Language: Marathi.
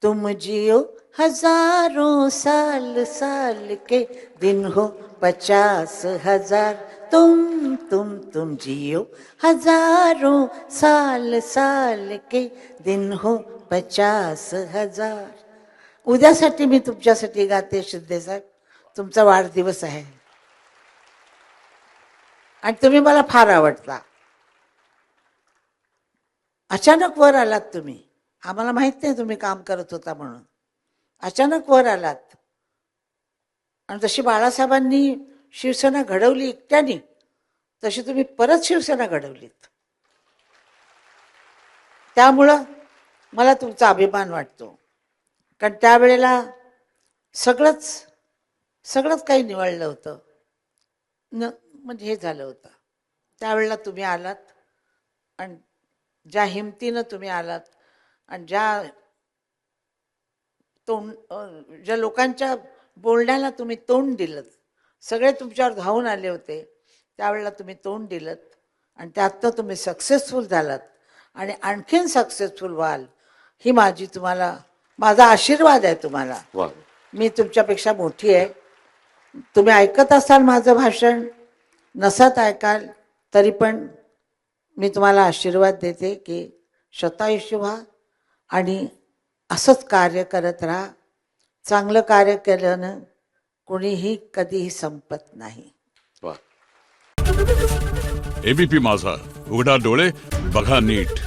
तुम जियो हजारों साल साल के दिन हो 50,000। तुम जियो हजारों साल साल के दिन हो 50,000। उद्यासाठी मी तुमच्यासाठी गाते शिंदे साहेब, तुमचा वाढदिवस आहे आणि तुम्ही मला फार आवडता. अचानक वर आलात तुम्ही, आम्हाला माहित नाही तुम्ही काम करत होता म्हणून. अचानक वर आलात आणि जशी बाळासाहेबांनी शिवसेना घडवली एकट्याने, तशी तुम्ही परत शिवसेना घडवलीत. त्यामुळं मला तुमचा अभिमान वाटतो. कारण त्यावेळेला सगळंच काही निवडलं होतं म्हणजे हे झालं होतं. त्यावेळेला तुम्ही आलात आणि ज्या हिमतीनं तुम्ही आलात आणि ज्या लोकांच्या बोलण्याला तुम्ही तोंड दिलं, सगळे तुमच्यावर धावून आले होते, त्यावेळेला तुम्ही तोंड दिलं आणि त्यातनं तुम्ही सक्सेसफुल झालात आणि आणखीन सक्सेसफुल व्हाल ही माझा आशीर्वाद आहे तुम्हाला. मी तुमच्यापेक्षा मोठी आहे. तुम्ही ऐकत असाल माझं भाषण, नसत ऐकाल तरी पण मी तुम्हाला आशीर्वाद देते की शतायुष्य व्हा आणि असंच कार्य करत राहा. चांगलं कार्य केल्यानं कोणीही कधीही संपत नाही. एबीपी माझा, उघडा डोळे बघा नीट.